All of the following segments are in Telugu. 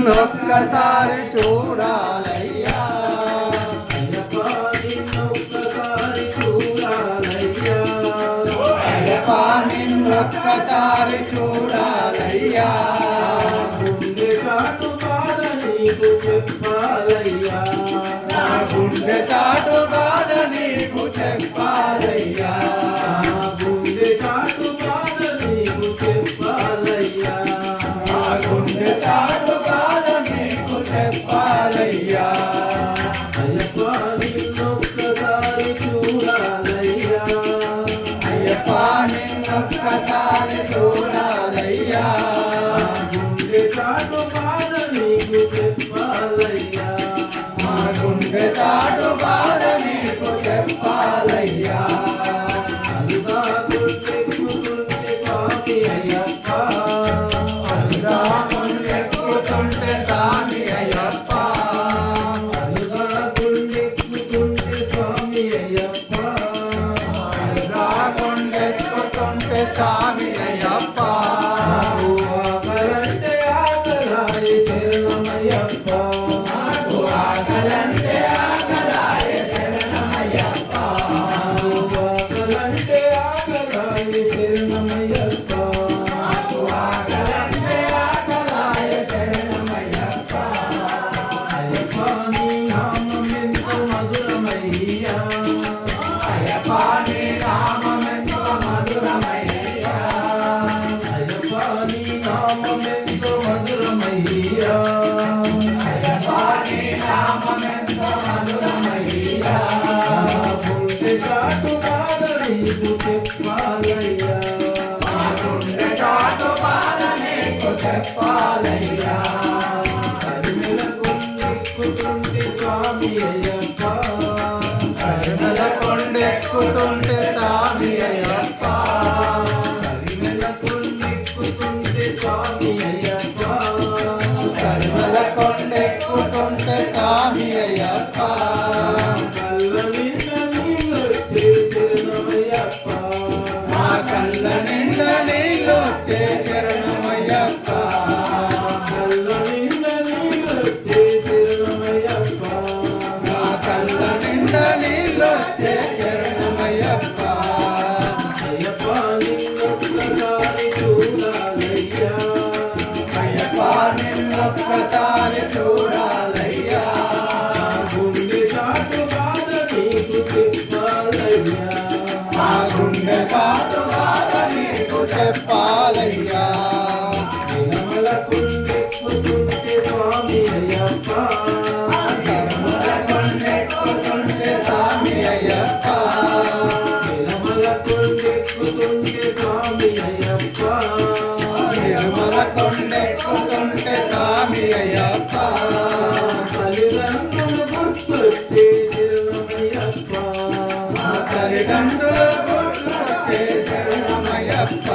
నిన్నొక్కసారి చూడాలయ్యా అయ్యప్ప నిన్నొక్కసారి చూడాలయ్యా అయ్యప్ప నిన్నొక్కసారి చూడాలయ్యా గుండె చాటు బాధ నీకు చెప్పాలయ్యా గుండె చాటు బాధ నీకు చెప్పాలయ్యా గుండె చాటు బాధ నీకు చెప్పాలయ్యా గుండె చాటు బాధ నీకు చెప్పాలయ్యా అయ్యప్ప నిన్నొక్కసారి చూడాలయ్యా అయ్యప్ప నిన్నొక్కసారి చూడాలయ్యా గుండె చాటు బాధ నీకు చెప్పాలయ్యా గుండె చాటు బాధ నీకు చెప్పాలయ్యా అలుగా గుండెక్కుతుంటే స్వామి అయ్యప్ప అలుగా గుండెక్కుతుంటే స్వామి అయ్యప్ప అలుగా గుండెక్కుతుంటే స్వామి అయ్యప్ప అలుగా గుండెక్కుతుంటే స్వామి అయ్యప్ప ఆకలంటే ఆకలాయి శరణమయ్యప్ప ఆకలంటే ఆకలాయ శరణమయ్యప్ప ఆకలంటే ఆకలాయి శరణమయ్యప్ప ఆకలంటే ఆకలాయ శరణమయ్యప్ప అయ్యప్ప నీ నామం ఎంతో మధురమయ్యా అయ్యప్ప నీ నామమెంతో మధురమయ్యా అయ్యప్ప నీ నామం ఎంతో మధురమయ్యా అయ్యప్ప నీ నామమెంతో మధురమయ్యా గుండె చాటు బాధ నీకు చెప్పాలయ్యా గుండె చాటు బాధ నీకు చెప్పాలయ్యా కరిమెల కొండెక్కుతుంటే స్వామి అయ్యప్ప కరుణల కొండెక్కుతుంటే స్వామి అయ్యప్ప కరిమెల కొండెక్కుతుంటే స్వామి అయ్యప్ప కరుణల కొండెక్కుతుంటే స్వామి అయ్యప్ప కళ్ళ నిండ నీళ్ళొచ్చే శరణమయ్యప్ప మా కళ్ళ నిండా నీళ్ళొచ్చే శరణమయ్యప్ప కళ్ళ నిండ నీళ్ళొచ్చే శరణమయ్యప్ప మా కళ్ళ నిండా నీళ్ళొచ్చే శరణమయ్యప్ప అయ్యప్ప నిన్నొక్కసారి చూడాలయ్యా అయ్యప్ప నిన్నొక్కసారి చూడాలయ్యా గుండె చాటు బాధ నీకు చెప్పాలయ్యా మా గుండె చాటు బాధ నీకు చెప్పాలయ్యా నిలమల కొండెక్కుతుంటే స్వామి అయ్యప్ప కరుణల కొండెక్కుతుంటే స్వామి అయ్యప్ప నిలమల కొండెక్కుతుంటే స్వామి అయ్యప్ప నిర్మల కొండెక్కుతుంటే స్వామి అయ్యప్ప తల్లిదండ్రులు గుర్తొచ్చే శరణమయ్యప్ప మా తల్లిదండ్రులు గుర్తొచ్చే శరణమయ్యప్ప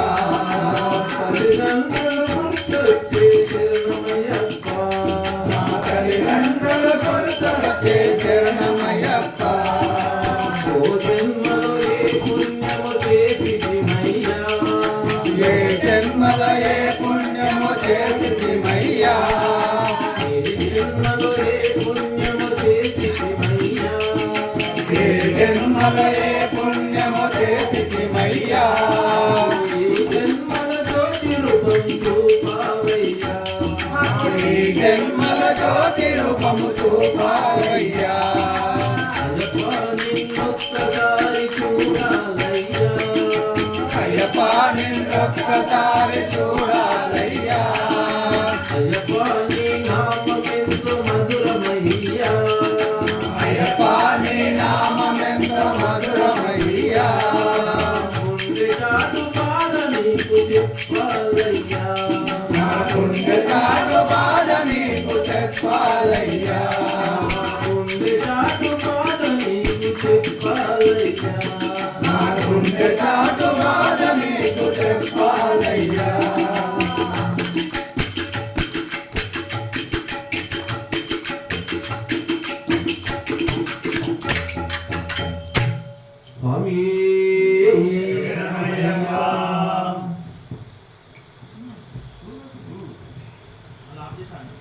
తల్లిదండ్రులు గుర్తొచ్చే శరణమయ్యప్ప మా తల్లిదండ్రులు గుర్తొచ్చే శరణమయ్యప్ప ఓ జన్మలో ఏ పుణ్యము చేసిమయ్యా ఏ జన్మల ఏ పుణ్యము చేసిమయ్యా ఏ జన్మలో ఏ పుణ్యము చేసిమయ్యా ఏ జన్మల ఏ పుణ్యము చేసిమయ్యా ఈ జన్మల జ్యోతి రూపం చూపావయ్యా ఈ జన్మల జ్యోతి రూపము చూపాలయ్యా అయ్యప్ప నిన్నొక్కసారి చూడాలయ్యా అయ్యప్ప నిన్నొక్కసారి చూడాలయ్యా అయ్యప్ప నీ నామమెంతో మధురమయ్యా అయ్యప్ప నీ నామమెంత మధురమయ్యా గుండె చాటు బాధ నీకు చెప్పాలయ్యా నా గుండె చాటు బాధ నీకు చెప్పాలయ్యా గుండె చాటు బాధ నీకు చెప్పాలయ్యా నా గుండె చాటు బాధ నీకు చెప్పాలయ్యా స్వామి అలా ఆపేసాను